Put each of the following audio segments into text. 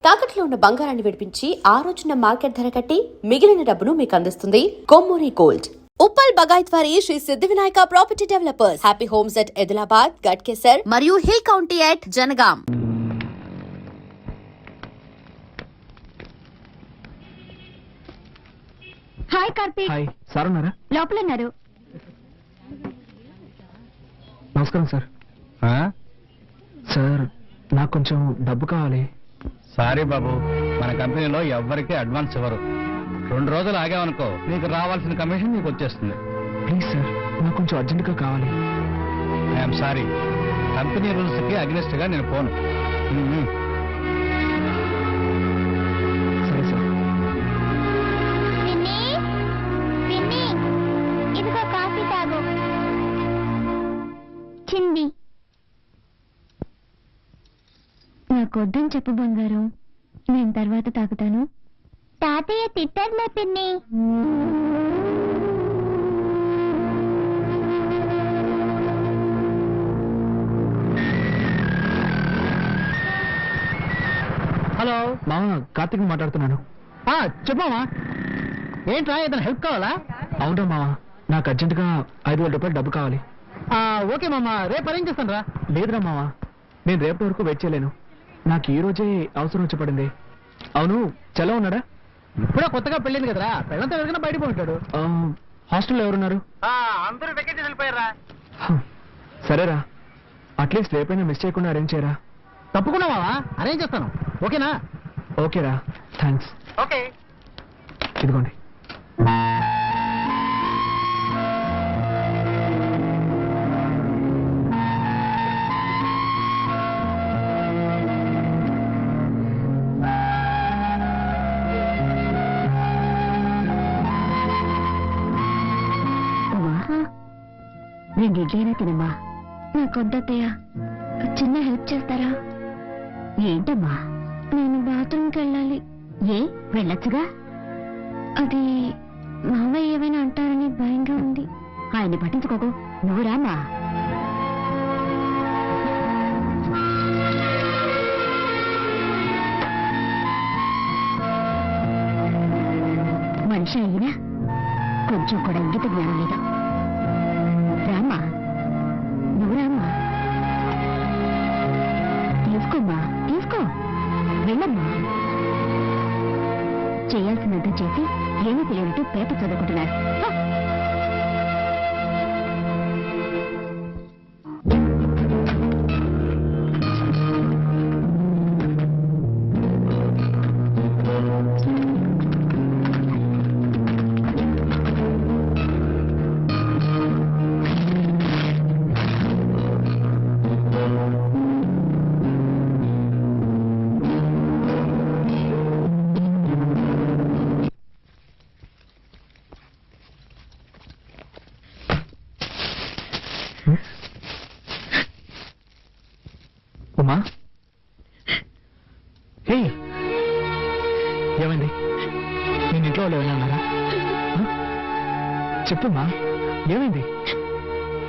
తాకట్లో ఉన్న బంగారాన్ని విడిపించి ఆ రోజున మార్కెట్ ధర కట్టి మిగిలిన డబ్బును మీకు అందిస్తుంది కొమ్మూరి గోల్డ్. ఉప్పల్ బగాయత్వారి Shri Siddhivinayaka property developers. Happy homes at Edilabad, Ghatkesar మరియు hill county at Jangaon. Hi Karthik. Hi, sir ఉన్నారా? లోపల ఉన్నారు. నమస్కారం సార్. సార్ నాకు కొంచెం డబ్బు కావాలి. సారీ బాబు, మన కంపెనీలో ఎవ్వరికీ అడ్వాన్స్ ఇవ్వరు. 2 రోజులు ఆగామనుకో నీకు రావాల్సిన కమిషన్ నీకు వచ్చేస్తుంది. ప్లీజ్ సార్, నాకు కొంచెం అర్జెంటుగా కావాలి. ఐఎమ్ సారీ, కంపెనీ రూల్స్ కి అగ్నిస్ట్ గా నేను పోను. సరే సార్. ఇదిగో కాఫీ తాగు. చింది నాకొద్దని చెప్పు బంగారం, నేను తర్వాత తాగుతాను. తాతయ్య తిట్టర్లే పిన్ని. హలో మామ, కార్తీక్ మాట్లాడుతున్నాను. చెప్పమ్మా, ఏంట్రా ఏదైనా హెల్ప్ కావాలా? అవునా మామ, నాకు అర్జెంటుగా 5,000 రూపాయలు డబ్బు కావాలి. ఓకే మామ, రేపు అరేంజ్ చేస్తాను రా. లేదురా మామ, నేను రేపటి వరకు వెయిట్ చేయలేను. నాకు ఈ రోజే అవసరం వచ్చి పడింది. అవును, చలో ఉన్నాడా? ఇప్పుడే కొత్తగా పెళ్ళింది కదరా, పెళ్ళంతా ఎవరికైనా బయటకు ఉంటాడు. హాస్టల్లో ఎవరున్నారు? అందరూ వెకేషన్ వెళ్ళిపోయారా. సరేరా, అట్లీస్ట్ రేపైనా మిస్ చేయకుండా అరేంజ్ చేయరా. తప్పకుండా మావా, అరేంజ్ చేస్తాను. ఓకేనా? ఓకేరా, థ్యాంక్స్. ఓకే. ఇదిగోండి. రెండు ఇడ్లైనా తినమ్మా. నాకొద్దయ్య, చిన్న హెల్ప్ చేస్తారా? ఏంటమ్మా? నేను బాత్రూమ్కి వెళ్ళాలి. ఏ, వెళ్ళొచ్చుగా. అది మావయ్య ఏమైనా అంటారని భయంగా ఉంది. ఆయన్ని పట్టించుకోకు, నువ్వు రామా. మనిషి అయినా కొంచెం కూడా ఇంగిత జ్ఞానం లేదు. రామ్మా, నువ్వు రామ్మా. తీసుకోమ్మా, తీసుకో, వెళ్ళమ్మా. చేయాల్సినంత చేసి ఏమీ తెలియనట్టు పేపర్ చదువుకుంటున్నారు. ఉమా, హే, ఏమైంది? నేను ఇంట్లో వాళ్ళు ఎవరైనా ఉన్నారా? చెప్పమ్మా, ఏమైంది?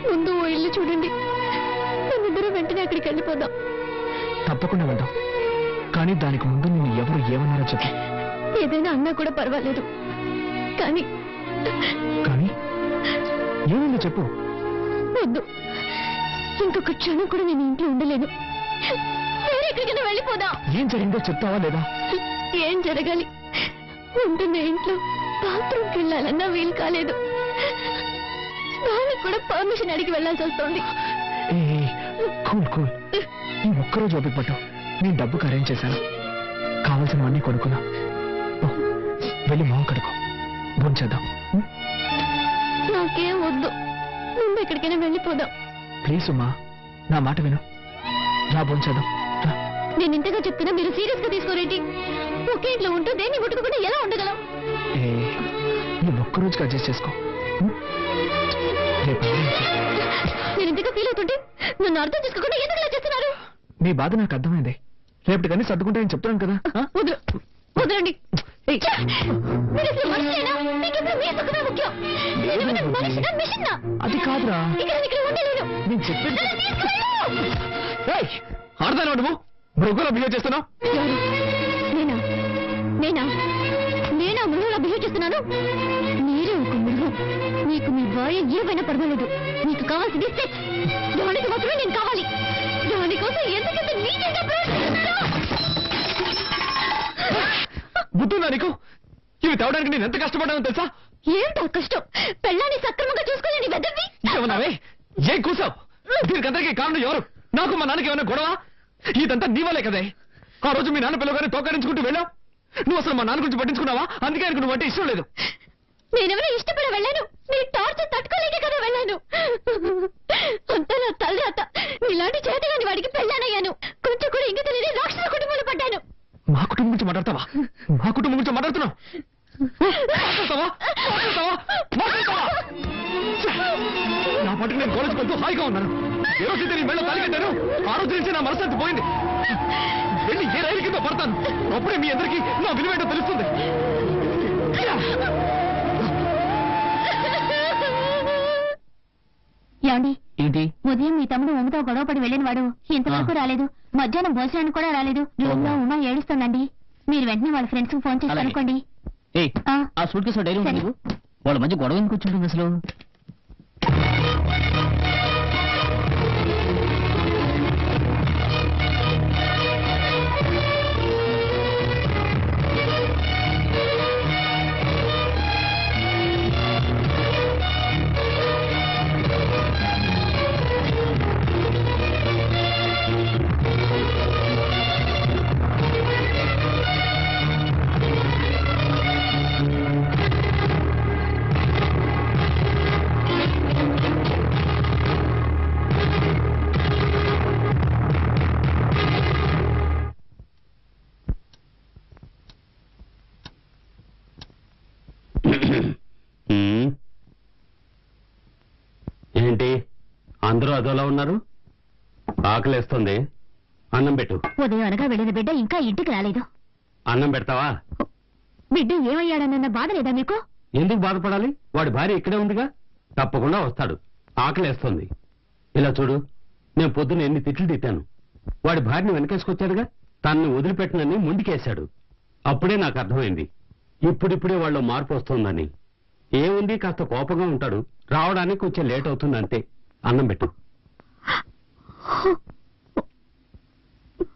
ముందు ఓ ఇల్లు చూడండి, మనిద్దరం వెంటనే అక్కడికి వెళ్ళిపోదాం. తప్పకుండా వెళ్దాం, కానీ దానికి ముందు నేను ఎవరు ఏమన్నారో చెప్పు. ఏదైనా అన్నా కూడా పర్వాలేదు, కానీ కానీ ఏమైందో చెప్పు. వద్దు, ఇంకొక క్షణం కూడా నేను ఇంట్లో ఉండలేను. వేరే ఎక్కడికైనా వెళ్ళిపోదాం. ఏం జరిగిందో చెప్తావా లేదా? ఏం జరగాలి? ఉంటున్న ఇంట్లో బాత్రూమ్కి వెళ్ళాలన్నా వీలు కాలేదు. దానికి కూడా పర్మిషన్ అడిగి వెళ్ళాల్సి వస్తుంది. కూల్ కూల్, ఈ ఒక్కరోజు ఓపిక పట్టు. నేను డబ్బుకి అరేంజ్ చేశాను, కావాల్సినవన్నీ కొనుక్కున్నా. వెళ్ళి మొహం కడుకో, భోంచేద్దాం. నాకేం వద్దు, ముందు ఎక్కడికైనా వెళ్ళిపోదాం. ప్లీజ్ ఉమ్మా, నా మాట విను. రా, భోంచేద్దాం. నేను ఇంతగా చెప్తున్నా మీరు సీరియస్ గా తీసుకోరేంటి? ఒకే ఇంట్లో ఉంటూ దేన్ని ముట్టుకోకుండా ఎలా ఉండగలం? ఈ ఒక్కరోజుకి అడ్జస్ట్ చేసుకో. నేను ఇంతగా ఫీల్ అవుతుంటే నన్ను అర్థం చేసుకోకుండా ఎందుకు ఇలా చేస్తున్నారు? నీ బాధ నాకు అర్థమైంది. రేపటి కానీ సర్దుకుంటే నేను చెప్తాను కదా. వదలండి. మీరు అసలు మనిషేనా? మీకెప్పుడు మీ సుఖమే ముఖ్యం. మనిషినా మిషన్నా? అది కాదురా, ఇక్కడ ఉండలేను. నేను చెప్పింది ఆడదాను. నువ్వు మృగంలో బిహేవ్ చేస్తున్నావు. చేస్తున్నాను? మీరే ఒక మృగం. మీకు మీ భార్య ఏమైనా పర్వాలేదు. మీకు కావాల్సింది సెక్స్. దానికి మాత్రమే నేను కావాలి. దానికోసం ఎందుకంత నీచంగా ప్రవర్తిస్తున్నారు? బుద్ధుందా నీకు? ఇవి తేవడానికి నేను ఎంత కష్టపడ్డానో తెలుసా? ఏమిటో కష్టం? పెళ్ళాన్ని సక్రమంగా చూసుకోలేని వెదవి. ఏమన్నావే? ఏం కూసావు? దీనికందరికీ కారణం ఎవరు? నాకు మా నాన్నకి ఏమైనా గొడవ? ఇదంతా నీ వల్లే కదే. ఆ రోజు మీ నాన్న పిల్లగానే తోకడించుకుంటూ వెళ్ళావు. నువ్వు అసలు మా నాన్న గురించి పట్టించుకున్నావా? అందుకే ఆయనకు నువ్వు అంటే ఇష్టం లేదు. నేనెవరో ఇష్టపడి వెళ్ళాను. నీ టార్చర్ తట్టుకోలేకే కదా వెళ్ళాను. అంతా నా తలరాత. నీలాంటి చేతగాని వాడికి పెళ్ళానయ్యాను. కొంచెం కూడా ఇంక తెలియని రాక్షస కుటుంబంలో పడ్డాను. మా కుటుంబం గురించి మాట్లాడతావా? మా కుటుంబం గురించి మాట్లాడుతున్నావు? మాట్లాడతావా? మాట్లాడతావా? మాట్లాడతావా? నా పాటికి నేను కాలేజ్కి వెళ్తూ హాయిగా ఉన్నాను. ఏ రోజైతే నీ మెళ్ళ తాళి కట్టాను, ఆ రోజు నుంచి నా మనశ్శాంతి పోయింది. వెళ్ళి ఏ రైలు కింద పడతాను. అప్పుడే మీ అందరికీ నా విలువేంటో తెలుస్తుంది. ఏమండి? ఏంటి? ఉదయం మీ తమ్ముడు ఉమ్మతో గొడవపడి వెళ్ళిన వాడు ఇంతవరకు రాలేదు. మధ్యాహ్నం భోజనానికి కూడా రాలేదు. రూమ్ లో ఉమ్మ ఏడుస్తుందండి. మీరు వెంటనే వాళ్ళ ఫ్రెండ్స్ కు ఫోన్ చేసి అలాగే. అనుకోండి. ఆ సూట్ కేసు డైరీ ఉంది నీకు? వాళ్ళ మధ్య గొడవ ఎందుకు కూర్చుంటుంది అసలు? ఏంటి అందరూ అదోలా ఉన్నారు? ఆకలేస్తుంది, అన్నం పెట్టు. ఉదయం అనగా వెళ్ళిన బిడ్డ ఇంకా ఇంటికి రాలేదు. అన్నం పెడతావా? బిడ్డ ఏమయ్యాడన్న బాధ లేదా మీకు? ఎందుకు బాధపడాలి? వాడి భార్య ఇక్కడే ఉందిగా, తప్పకుండా వస్తాడు. ఆకలేస్తుంది. ఇలా చూడు, నేను పొద్దున ఎన్ని తిట్లు తిట్టాను. వాడి భార్యని వెనకేసుకొచ్చాడుగా, తనని వదిలిపెట్టనని ముందుకేశాడు. అప్పుడే నాకు అర్థమైంది ఇప్పుడిప్పుడే వాళ్ళు మార్పు వస్తుందని. ఏముంది, కాస్త కోపంగా ఉంటాడు, రావడానికి కొంచెం లేట్ అవుతుంది అంతే. అన్నం పెట్టు.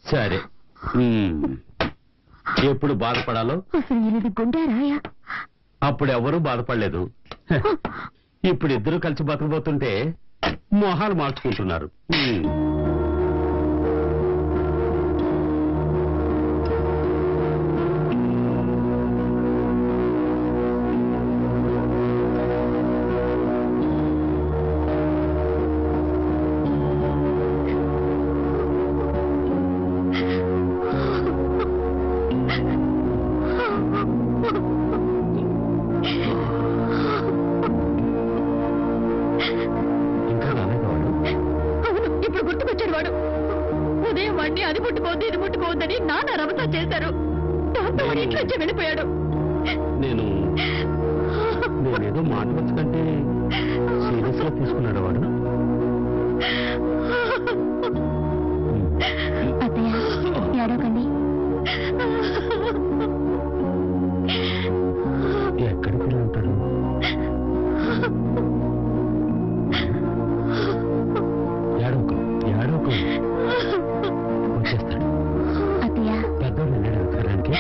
సరే, ఎప్పుడు బాధపడాలో అసలు ఇది గుండారాయా? అప్పుడు ఎవరూ బాధపడలేదు. ఇప్పుడు ఇద్దరు కలిసి బతకబోతుంటే మొహాలు మార్చుకుంటున్నారు. ఇంకా రాలేదు వాడు? అవును, ఇప్పుడు గుర్తుకొచ్చాడు వాడు. ఉదయం వాడిని అది ముట్టుకోవద్దు ఇది ముట్టుకోవద్దని నాన్న రమతా చేశారు. దాంతో వాడు ఇంట్లో వచ్చి వెళ్ళిపోయాడు. నేనేదో మాట వచ్చి కంటే సీరియస్ గా తీసుకున్నాడు వాడు. అత్తయ్య, ఏడవకండి. ఎక్కడికి వెళ్ళి ఉంటాడు? ఏడవకు, ఏడవకు, వచ్చేస్తాడు. అత్తయ్య, పెద్దోడు వెళ్ళాడు వెతకడానికి.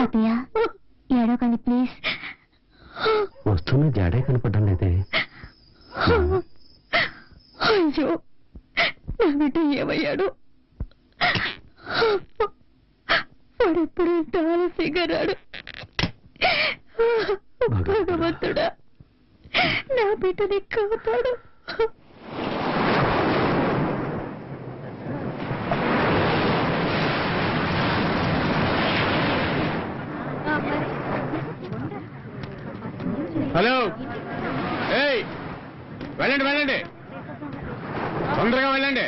అత్తయ్య, ఏడవకండి ప్లీజ్. వస్తున్న జాడే కనపడడం లేదే. అయ్యో, నా బిడ్డ ఏమయ్యాడు? వాడెప్పుడు ఇంత ఆలస్యంగా రాడు. భగవంతుడా, నా బిడ్డని కాపాడు. హలో, ఏయ్, వెళ్ళండి వెళ్ళండి, తొందరగా వెళ్ళండి.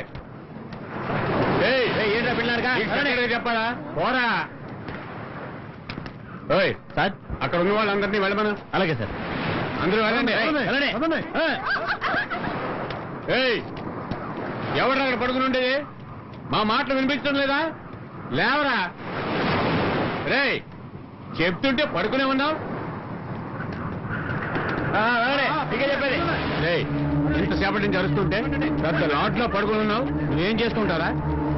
ఏంటా పిల్లలుగా చెప్పాలా? పోరా. ఓయ్ సార్, అక్కడ ఉన్న వాళ్ళందరినీ వెళ్ళమను. అలాగే సార్, అందరూ వెళ్ళండి. ఏయ్, ఎవరు అక్కడ పడుకుని ఉండేది? మా మాటలు వినిపించడం లేదా? లేవరా. రేయ్ చెప్తుంటే పడుకునే ఉన్నావు. చెప్పేది రేయ్, ఇంతసేపటి నుంచి అరుస్తుంటే పెద్ద లాట్లో పడుకుని ఉన్నావు. నువ్వేం చేసుకుంటారా?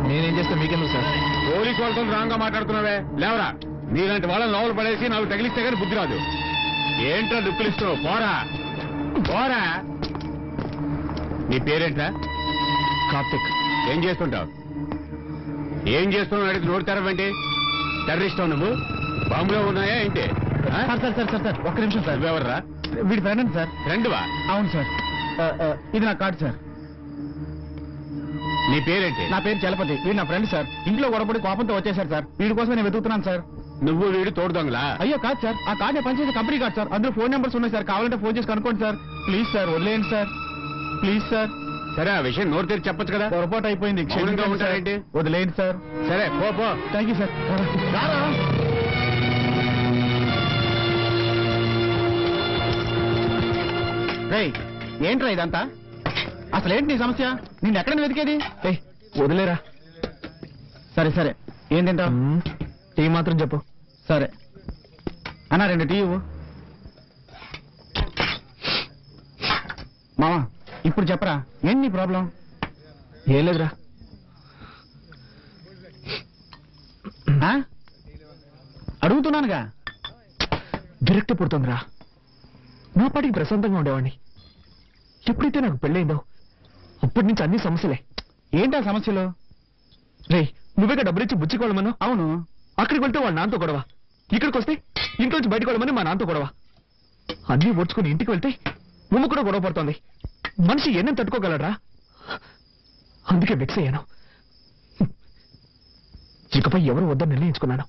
నేనేం చేస్తా మీకెందుకు సార్? పోలీసు వాళ్ళతో రాంగ్ గా మాట్లాడుతున్నావే. లేవరా, నీలాంటి వాళ్ళని లోపల పడేసి నాకు తగిలిస్తే కానీ బుద్ధి రాదు. ఏంట్రా దుక్కులిస్తున్నావు? పోరా పోరా. నీ పేరేంట్రా? కార్తిక్. ఏం చేస్తుంటావు? ఏం చేస్తున్నావు అడిగి నోటి తెరవంటి. టెర్రరిస్ట్ నువ్వు? బాంబులో ఉన్నాయా ఏంటి? Sir sir sir sir sir ఒక్క నిమిషం సార్. నువ్వెవర్రా? వీడి ఫ్రెండ్ అండి సార్. ఫ్రెండ్వా? అవును సార్. ఇది నా కార్డు సార్. నీ పేరేంటి? నా పేరు చలపతి. వీడు నా ఫ్రెండ్ సార్. ఇంట్లో గొడవపడి కోపంతో వచ్చేసారు సార్. వీడి కోసం నేను వెతుకుతున్నాను సార్. నువ్వు వీడు తోడు దొంగలా? అయ్యో కాదు సార్, ఆ కార్డు నేను పనిచేసే కంపెనీ కార్డు సార్. అందులో ఫోన్ నెంబర్స్ ఉన్నాయి సార్. కావాలంటే ఫోన్ చేసి కనుక్కోండి సార్. ప్లీజ్ సార్, వదిలేయండి సార్. Please sir. సరే, ఆ విషయం నోరు తెరిచి చెప్పొచ్చు కదా. పొరపాటు అయిపోయింది, మౌనంగా క్షమించండి సార్. ఉంటారేంటి? వదిలేయండి సార్. సరే పో పో. Thank you sir. రారా. రేయ్, ఏంట్రా ఇదంతా? అసలు ఏంటి నీ సమస్య? నిన్ను ఎక్కడ వెతికేది? వదిలేరా. సరే సరే, ఏం తింటావు? టీ మాత్రం చెప్పు. సరే అన్నా, 2 టీ ఇవ్వు. మామా, ఇప్పుడు చెప్పరా, ఏంటి నీ ప్రాబ్లం? ఏం లేదురా. ఆ? అడుగుతున్నానుగా. విరక్తి పుడుతుందిరా. నా పాటికి ప్రశాంతంగా ఉండేవాడిని. ఎప్పుడైతే నాకు పెళ్ళైందో అప్పటి నుంచి అన్ని సమస్యలే. ఏంటా సమస్యలు? రే, నువ్వేగా డబ్బులిచ్చి బుచ్చుకోవాలమను. అవును. అక్కడికి వెళ్తే వాళ్ళ నాన్నతో గొడవ, ఇక్కడికి వస్తే ఇంట్లోంచి బయటకు వెళ్ళమని మా నాన్నతో గొడవ. అన్నీ ఓడ్చుకుని ఇంటికి వెళ్తే ముమ్మ కూడా గొడవ పడుతోంది. మనిషి ఎన్నం తట్టుకోగలరా? అందుకే వెక్స్ అయ్యాను. ఇకపై ఎవరు వద్దని నిర్ణయించుకున్నాను.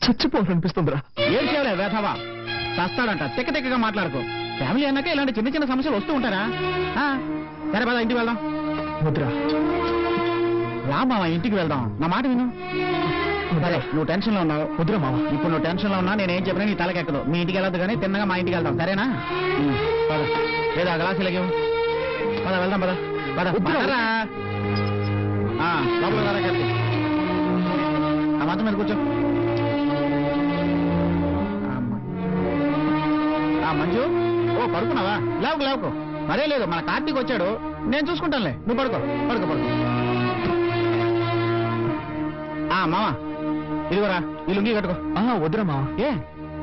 చచ్చిపోవాలనిపిస్తుందిరా. ఏం చేయాలి వేధవా? చస్తాడంట. తెక్క తెక్కగా మాట్లాడుకో. ఫ్యామిలీ అన్నాక ఇలాంటి చిన్న చిన్న సమస్యలు వస్తూ ఉంటారా? సరే పద, ఇంటికి వెళ్దాం. వద్దురా. రా మామ, ఇంటికి వెళ్దాం. నా మాట విను. సరే, నువ్వు టెన్షన్ లో ఉన్నావు. వద్దురా మావా. ఇప్పుడు నువ్వు టెన్షన్ లో ఉన్నా నేనేం చెప్పినా నీ తలకెక్కదు. మీ ఇంటికి వెళ్ళొద్దు కానీ తిన్నగా మా ఇంటికి వెళ్దాం, సరేనా? పద. లేదా గ్లాసులకి పద, వెళ్దాం. పద పద. పదరా. లోపల రా, కలిసి ఆ మంచం మీద కూర్చో. మంజు, ఓ పడుకున్నావా? లేవకు లేవకు. మరే లేదు, మన కార్తీక్ వచ్చాడు, నేను చూసుకుంటానులే. నువ్వు పడుకో పడుకో పడుకో. మావా, ఇదిగోరా, ఈ లుంగి కట్టుకో. వద్దురా మావా. ఏ,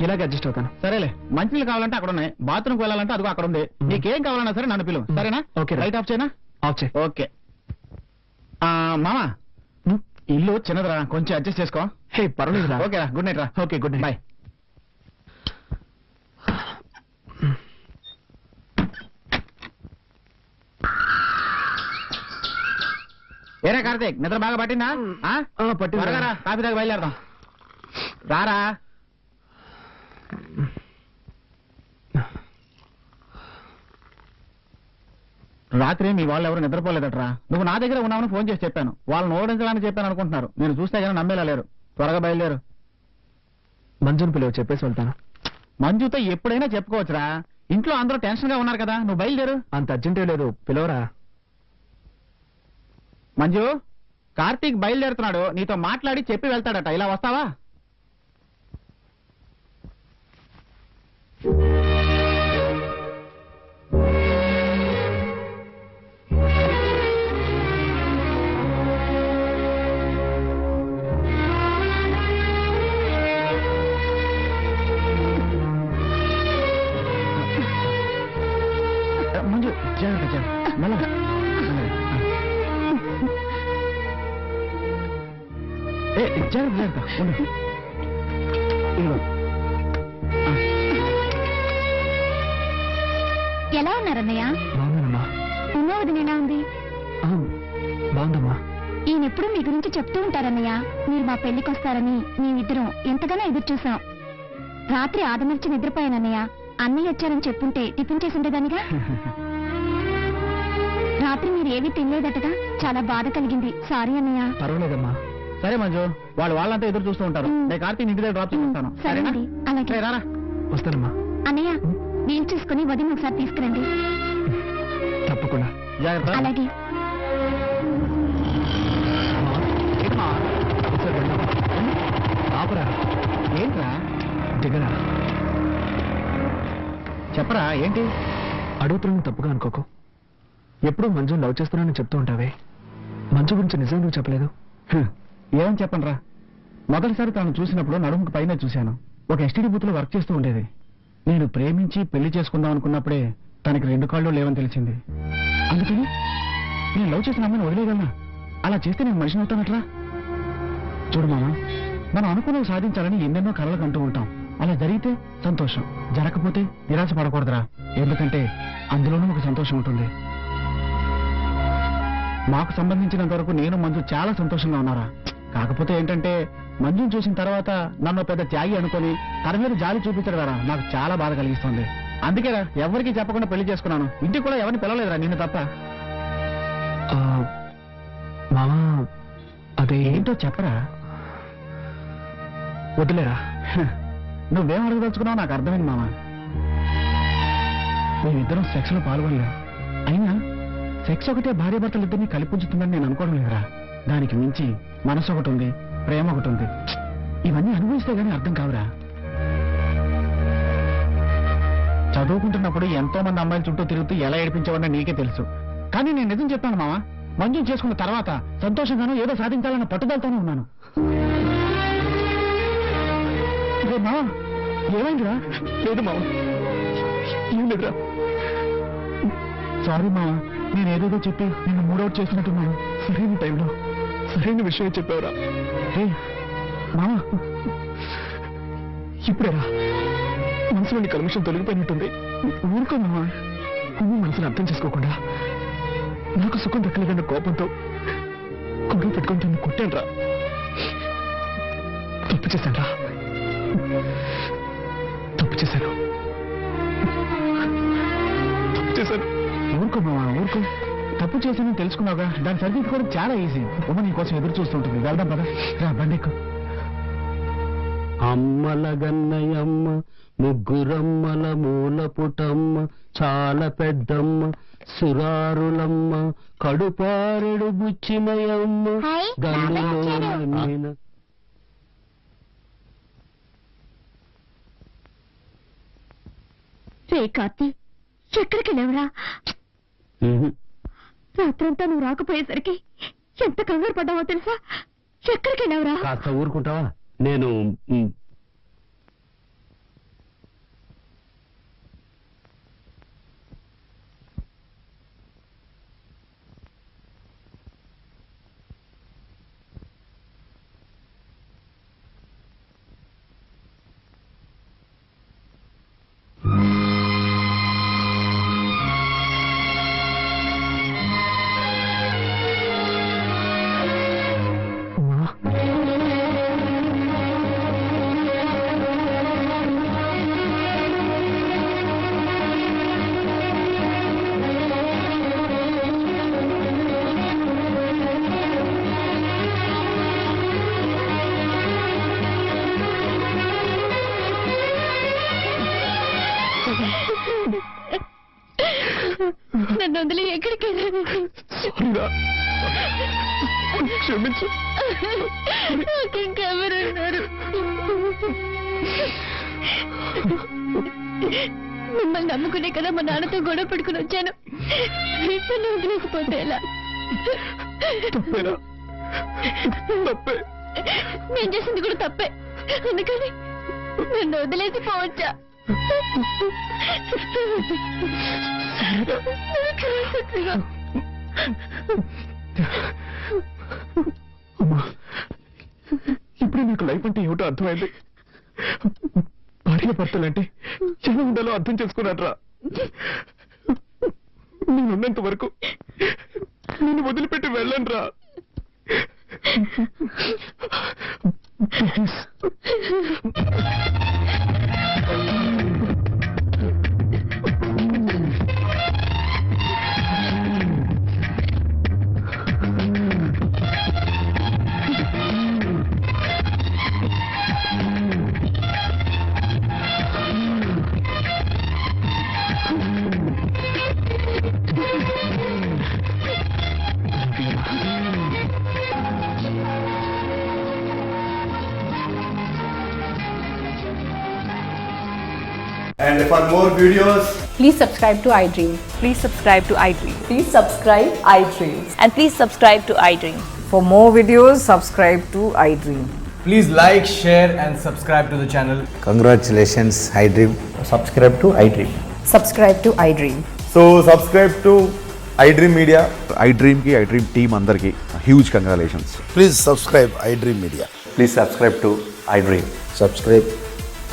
ఇలాగే అడ్జస్ట్ అవుతాను. సరేలే. మంచినీళ్ళు కావాలంటే అక్కడ ఉన్నాయి, బాత్రూమ్కి వెళ్ళాలంటే అదిగో అక్కడ ఉంది. నీకేం కావాలన్నా సరే నన్ను పిలువు, సరేనా? ఓకే. లైట్ ఆఫ్ చేయనా? ఆఫ్ చేయి. ఓకే. మామా, ఇల్లు చిన్నదిరా, కొంచెం అడ్జస్ట్ చేసుకో. హే, పర్వాలేదురా. ఓకేరా, గుడ్ నైట్ రా. Okay, good night. బాయ్. ఏరా కార్తీక్, నిద్ర బాగా పట్టిందా? పట్టింది. త్వరగా రా, కాఫీ దాకా బయలుదేరదాం. రారా. రాత్రి మీ వాళ్ళు ఎవరు నిద్రపోలేదట్రా. నువ్వు నా దగ్గర ఉన్నావని ఫోన్ చేసి చెప్పాను. వాళ్ళని ఓడించడానికి చెప్పాను అనుకుంటున్నారు. నేను చూస్తే కానీ నమ్మేలా లేరు. త్వరగా బయలుదేరు. మంజుని పిలువ, చెప్పేసి వెళ్తాను. మంజుతో ఎప్పుడైనా చెప్పుకోవచ్చురా. ఇంట్లో అందరూ టెన్షన్ గా ఉన్నారు కదా, నువ్వు బయలుదేరు. అంత అర్జెంటే లేదు, పిలవరా. మంజు, కార్తీక్ బయలుదేరుతున్నాడు, నీతో మాట్లాడి చెప్పి వెళ్తాడట. ఇలా వస్తావా? మంజు, జాగ్రత్త జాగ్రత్త. మెల్లగా. జాగ్రత్త జాగ్రత్త ఉండు. ఇదిగో. ఎలా ఉన్నారన్నయ్య? బాగున్నానమ్మా. ఉన్నా వదిన ఎలా ఉంది? బాగుందమ్మా. ఈయనెప్పుడు మీ గురించి చెప్తూ ఉంటారన్నయ్య. మీరు మా పెళ్లికి వస్తారని మేమిద్దరం ఎంతగానో ఎదురు చూసాం. రాత్రి ఆదమర్చి నిద్రపోయానన్నయ్య. అన్నయ్య వచ్చారని చెప్పుంటే టిఫిన్ చేసి ఉండేదానిగా. రాత్రి మీరు ఏమీ తినలేదటగా, చాలా బాధ కలిగింది. సారీ అన్నయ్య. పర్వాలేదమ్మా. సరే మంజు, వాళ్ళంతా ఎదురు చూస్తూ ఉంటారు. నేను కార్తీక్ ఇంటి దగ్గర డ్రాప్ చేస్తాను. సరేనండి, అలాగే. రారా. వస్తానమ్మా. అన్నయ్య, వీలు చూసుకుని వదిన ఒకసారి తీసుకురండి. తప్పకుండా. జాగ్రత్త. అలాగే. ఒకసారి ఏంటి? అడుగుతున్నా తప్పుగా అనుకోకు. ఎప్పుడూ మంజు లవ్ చేస్తున్నానని చెప్తూ ఉంటావే, మంజు గురించి నిజం నువ్వు చెప్పలేదు. ఏమని చెప్పండిరా, మొదటిసారి తను చూసినప్పుడు నడుముకు పైన చూశాను. ఒక ఎస్టీడీ బూత్ లో వర్క్ చేస్తూ ఉండేది. నేను ప్రేమించి పెళ్లి చేసుకుందాం అనుకున్నప్పుడే తనకి 2 కాళ్ళు లేవని తెలిసింది. అందుకని నేను లవ్ చేసిన అమ్మాయిని వదిలేయగలనా? అలా చేస్తే నేను మనిషిని అవుతానట్రా? చూడు మామ, మనం అనుకున్నవి సాధించాలని ఎన్నెన్నో కలలు కంటూ ఉంటాం. అలా జరిగితే సంతోషం, జరగకపోతే నిరాశ పడకూడదురా. ఎందుకంటే అందులోనూ ఒక సంతోషం ఉంటుంది. మాకు సంబంధించినంత వరకు నేను మంజు చాలా సంతోషంగా ఉన్నారా. కాకపోతే ఏంటంటే మంజుని చూసిన తర్వాత నన్ను పెద్ద త్యాగి అనుకొని తన మీద జాలి చూపించడం ద్వారా నాకు చాలా బాధ కలిగిస్తుంది. అందుకేరా ఎవరికి చెప్పకుండా పెళ్లి చేసుకున్నాను. ఇంటికి కూడా ఎవరిని పిలవలేదురా, నిన్ను తప్ప. మామా అదే ఏంటో చెప్పరా. వదిలేరా. నువ్వేం అడగదలుచుకున్నావు నాకు అర్థమైంది మామ. మేమిద్దరం సెక్స్ లో పాల్గొనలేం. అయినా సెక్స్ ఒకటే భార్యాభర్తలు ఇద్దరిని కలిపించుతుందని నేను అనుకోవడం లేదురా. దానికి మించి మనసు ఒకటి ఉంది, ప్రేమ ఒకటి ఉంది. ఇవన్నీ అనుభవిస్తే గానీ అర్థం కావురా. చదువుకుంటున్నప్పుడు ఎంతో మంది అమ్మాయిల చుట్టూ తిరుగుతూ ఎలా ఏడిపించేవాడినా నీకే తెలుసు. కానీ నేను నిజం చెప్పాను మామ, మంజుని చేసుకున్న తర్వాత సంతోషంగానూ ఏదో సాధించాలన్న పట్టుదలతోనే ఉన్నాను. మామ ఏమైందిరా? లేదు మామ, ఏం లేదురా. సారీ మామ, నేను ఏదేదో చెప్పి నిన్ను మూడౌట్ చేసినట్టున్నాను. సరైన టైంలో సరైన విషయం చెప్పావురా. మామ ఇప్పుడేరా మనసులోని కల్మషం తొలగిపోయినట్టుంది. ఊరుకో మామ. నువ్వు మనసును అర్థం చేసుకోకుండా నాకు సుఖం దక్కలేదన్న కోపంతో గొడవ పెట్టుకుని నిన్ను కొట్టాను రా. తప్పు చేశాను రా, తప్పు చేశాను. ఊరుకో మామ, ఊరుకో. తప్పు చేశానని తెలుసుకున్నావుగా, దాన్ని సరిదిద్దుకోవడం చాలా ఈజీ. ఉమ్మ నీ కోసం ఎదురు చూస్తుంటుంది. వెళ్దాం పద, రా బండికు. అమ్మల గన్నయమ్మ, ముగ్గురమ్మల మూల పుటమ్మ, చాలా పెద్దమ్మ, సురారులమ్మ, కడుపారెడు బుచ్చిమయమ్మ, గన్నులో రే కార్తీ, ఎక్కడికి లేవరా? రాత్రంతా నువ్వు రాకపోయేసరికి ఎంత కంగారు పడ్డావో తెలుసా? ఎక్కడికి లేవరా? కాస్త ఊరుకుంటావా? నేను నన్ను వదిలి ఎక్కడికి సారీరా, క్షమించు. ఇంకెవరున్నారు? మిమ్మల్ని నమ్ముకునే కదా మా నాన్నతో గొడవ పడుకుని వచ్చాను. నన్ను వదిలేకపోతే ఎలా? తప్పేరా, తప్పే. నేను చేసింది కూడా తప్పే. అందుకని నన్ను వదిలేసి పోవచ్చా? అమ్మా, ఇప్పుడే నీకు లైఫ్ అంటే ఏమిటో అర్థమైంది. భార్య భర్తలంటే ఎలా ఉండాలో అర్థం చేసుకున్నాడ్రా. నేనున్నంత వరకు నిన్ను వదిలిపెట్టి వెళ్ళను రా. And for more videos, Please subscribe to iDream. Please subscribe to iDream. Please subscribe iDream. And please subscribe to iDream. For more videos, subscribe to iDream. Please like, share and subscribe to the channel. Congratulations, iDream. Subscribe to iDream. Subscribe to iDream. So subscribe to iDream Media. iDream ki iDream team andarki huge congratulations. Please subscribe iDream Media. Please subscribe to iDream. Subscribe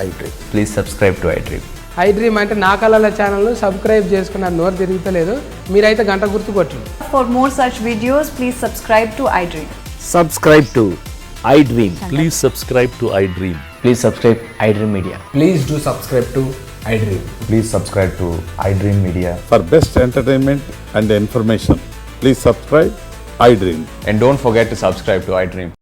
iDream. Please subscribe to iDream. iDream అంటే నా కళల channel subscribe చేసుకున్నారు, నోరు తిరుగుతలేదు. మీరైతే గంట గుర్తు కొట్టండి. For more such videos, please subscribe to iDream. Subscribe to iDream. Please subscribe to iDream. Please subscribe iDream Media. Please do subscribe to iDream. Please subscribe to iDream Media. For best entertainment and information, please subscribe iDream. And don't forget to subscribe to iDream.